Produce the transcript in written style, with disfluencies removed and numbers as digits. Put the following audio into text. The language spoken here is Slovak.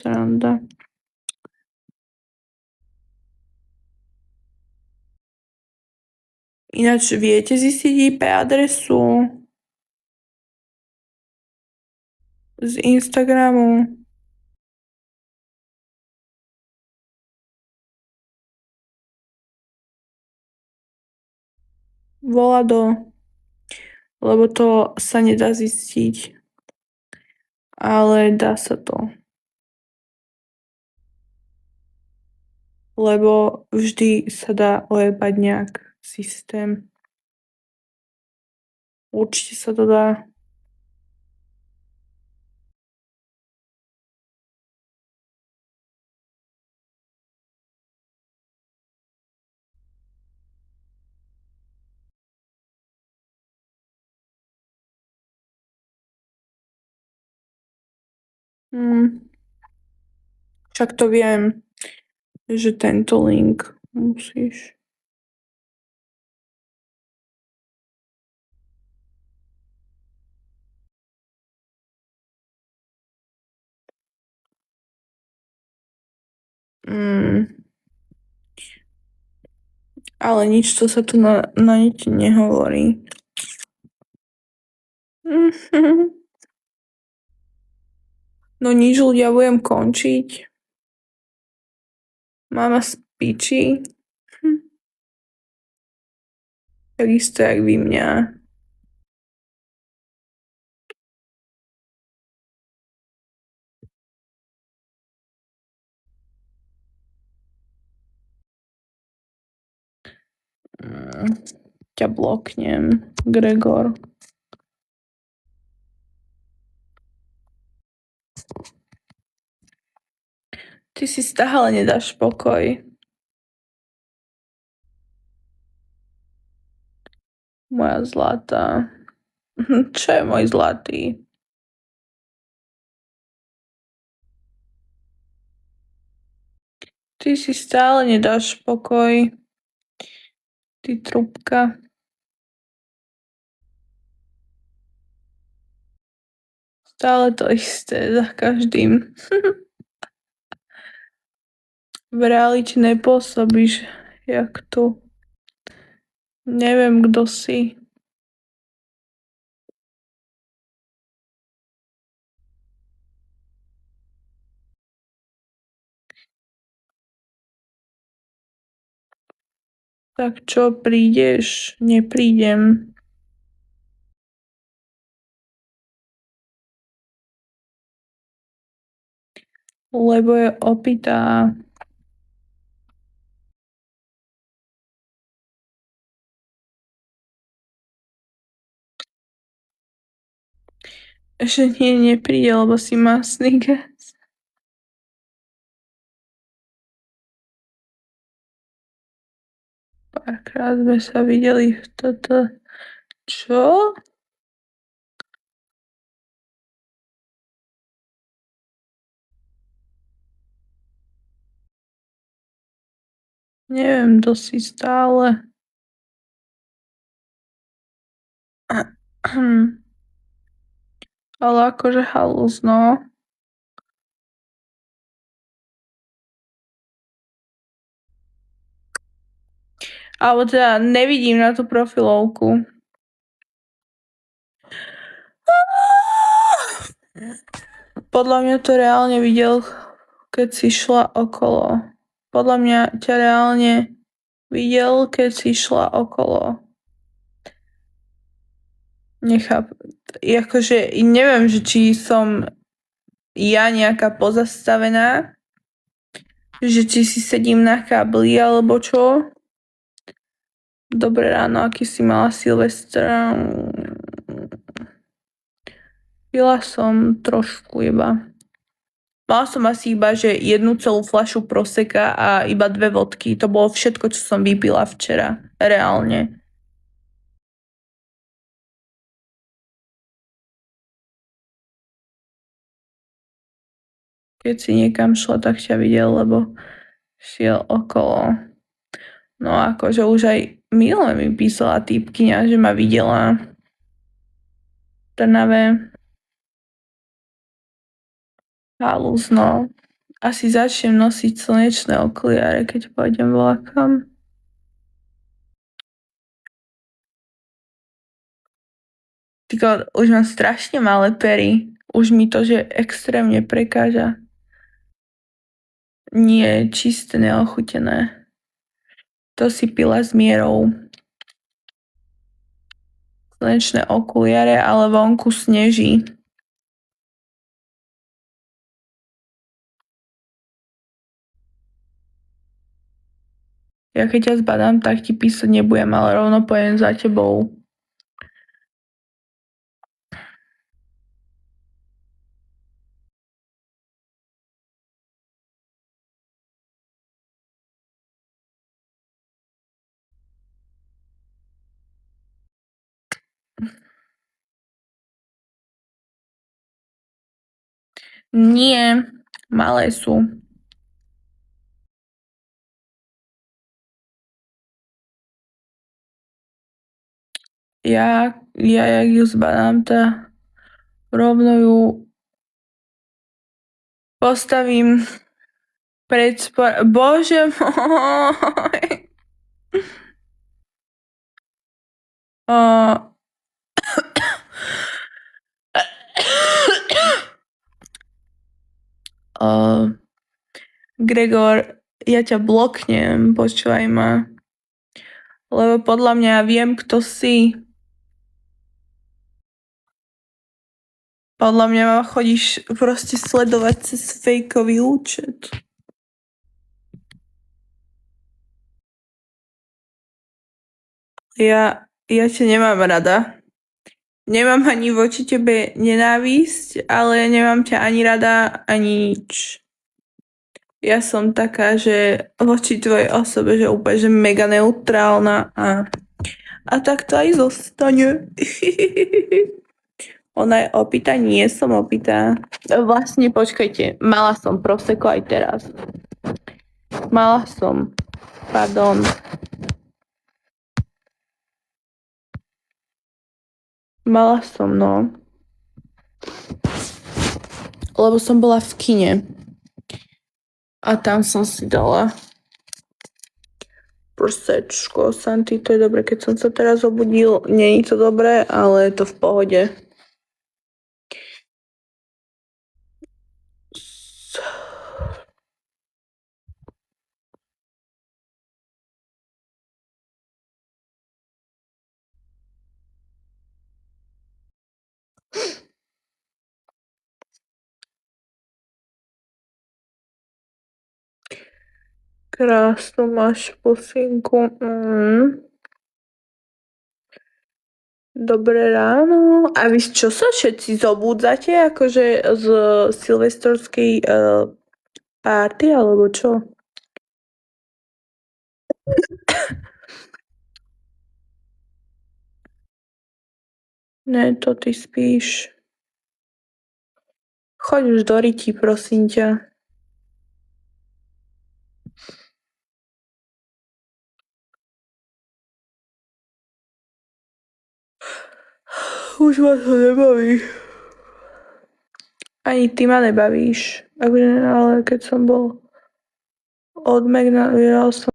Sranda. Ináč viete zistiť IP adresu z Instagramu? Volado, lebo to sa nedá zistiť, ale dá sa to. Lebo vždy sa dá ojebať nejak systém. Určite sa to dá. Však to viem, že tento link musíš. Ale nič, to sa tu na nete nehovorí. No nič, ľudia, budem končiť. Mama spíči. Takisto jak vy mňa. Ťa bloknem, Gregor. Ty si stále nedáš pokoj. Moja zlatá. Čo je môj zlatý? Ty si stále nedáš pokoj. Ty trúbka. Stále to isté za každým. V realite nepôsobíš jak tu. Neviem, kto si. Tak čo, prídeš? Neprídem. Lebo je opitá. Že nepríde, lebo si masný gaz. Párkrát sme sa videli v toto. Čo? Neviem, kto si stále. Ale akože halus, no. Alebo teda nevidím na tú profilovku. Podľa mňa to reálne videl, keď si šla okolo. Podľa mňa ťa reálne videl, keď si šla okolo. Nechápem. Akože neviem, že či som ja nejaká pozastavená, že či si sedím na kábli alebo čo. Dobré ráno, aký si mala Silvestra? Pila som trošku iba. Mala som asi iba, že 1 celú fľašu proseka a iba 2 vodky. To bolo všetko, čo som vypila včera. Reálne. Keď si niekam šla, tak ťa videl, lebo šiel okolo. No akože už aj minule mi písala týpkyňa, že ma videla v Trnave. Halus, no. Asi začnem nosiť slnečné okuliare, keď pôjdem vlakom. Tyko, už mám strašne malé pery. Už mi to, že extrémne prekáža. Nie, čisté, neochutené. To si pila s mierou. Slnečné okuliare, ale vonku sneží. Ja keď ťa zbadám, tak ti písať nebudem, ale rovno pojem za tebou. Nie, malé sú. Ja jak ju zbadám, tá rovno ju postavím pred Bože môj. Gregor, ja ťa bloknem, počúvaj ma. Lebo podľa mňa ja viem, kto si. Podľa mňa ma chodíš proste sledovať cez fejkový účet. Ja ťa nemám rada. Nemám ani voči tebe nenávisť, ale nemám ťa ani rada, ani nič. Ja som taká, že voči tvojej osobe, že úplne že mega neutrálna a tak to aj zostane. Ona je opitá, nie som opitá. Vlastne, počkajte, mala som prosecco aj teraz. Mala som. Pardon. Mala som, no. Lebo som bola v kine. A tam som si dala prosečko, Santy, to je dobre, keď som sa teraz obudil, nie je to dobré, ale je to v pohode. Krásnu máš pusinku. Dobré ráno. A vy čo sa všetci zobúdzate? Akože z silvestrovskej party, alebo čo? Ne, to ty spíš. Choď už do ryti, prosím ťa. Už ma to nebaví. Ani ty ma nebavíš. Ale keď som bol od Magna, vyhral som